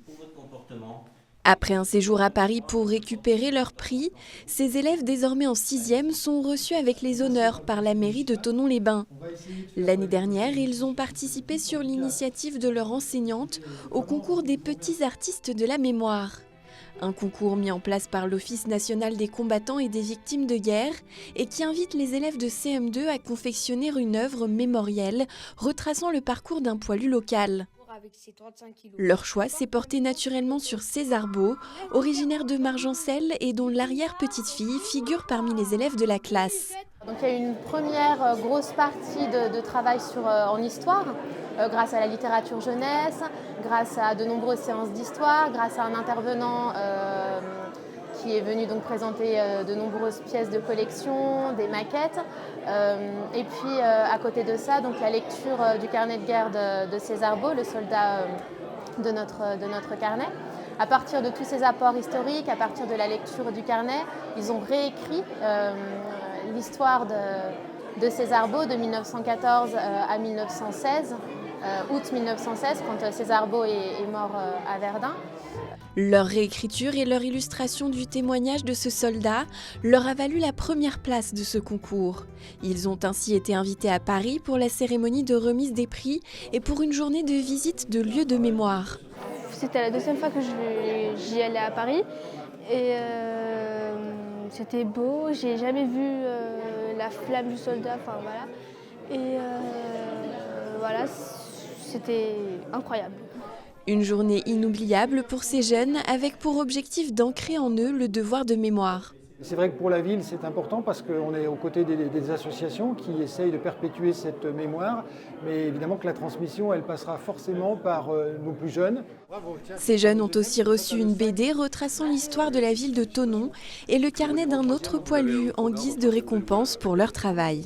pour votre comportement. Après un séjour à Paris pour récupérer leur prix, ces élèves désormais en 6e sont reçus avec les honneurs par la mairie de Thonon-les-Bains. L'année dernière, ils ont participé sur l'initiative de leur enseignante au concours des petits artistes de la mémoire. Un concours mis en place par l'Office national des combattants et des victimes de guerre et qui invite les élèves de CM2 à confectionner une œuvre mémorielle retraçant le parcours d'un poilu local. Leur choix s'est porté naturellement sur César Beau, originaire de Margencel et dont l'arrière-petite-fille figure parmi les élèves de la classe. Donc il y a eu une première grosse partie de travail en histoire, grâce à la littérature jeunesse, grâce à de nombreuses séances d'histoire, grâce à un intervenant qui est venu donc présenter de nombreuses pièces de collection, des maquettes. Et puis à côté de ça, donc la lecture du carnet de guerre de César Beau, le soldat de notre carnet. À partir de tous ces apports historiques, à partir de la lecture du carnet, ils ont réécrit l'histoire de César Beau de 1914 à 1916, août 1916, quand César Beau est mort à Verdun. Leur réécriture et leur illustration du témoignage de ce soldat leur a valu la première place de ce concours. Ils ont ainsi été invités à Paris pour la cérémonie de remise des prix et pour une journée de visite de lieux de mémoire. C'était la deuxième fois que j'y allais à Paris et c'était beau. J'ai jamais vu la flamme du soldat, enfin voilà. Et voilà, c'était incroyable. Une journée inoubliable pour ces jeunes avec pour objectif d'ancrer en eux le devoir de mémoire. C'est vrai que pour la ville, c'est important parce qu'on est aux côtés des associations qui essayent de perpétuer cette mémoire. Mais évidemment que la transmission, elle passera forcément par nos plus jeunes. Ces jeunes ont aussi reçu une BD retraçant l'histoire de la ville de Thonon et le carnet d'un autre poilu en guise de récompense pour leur travail.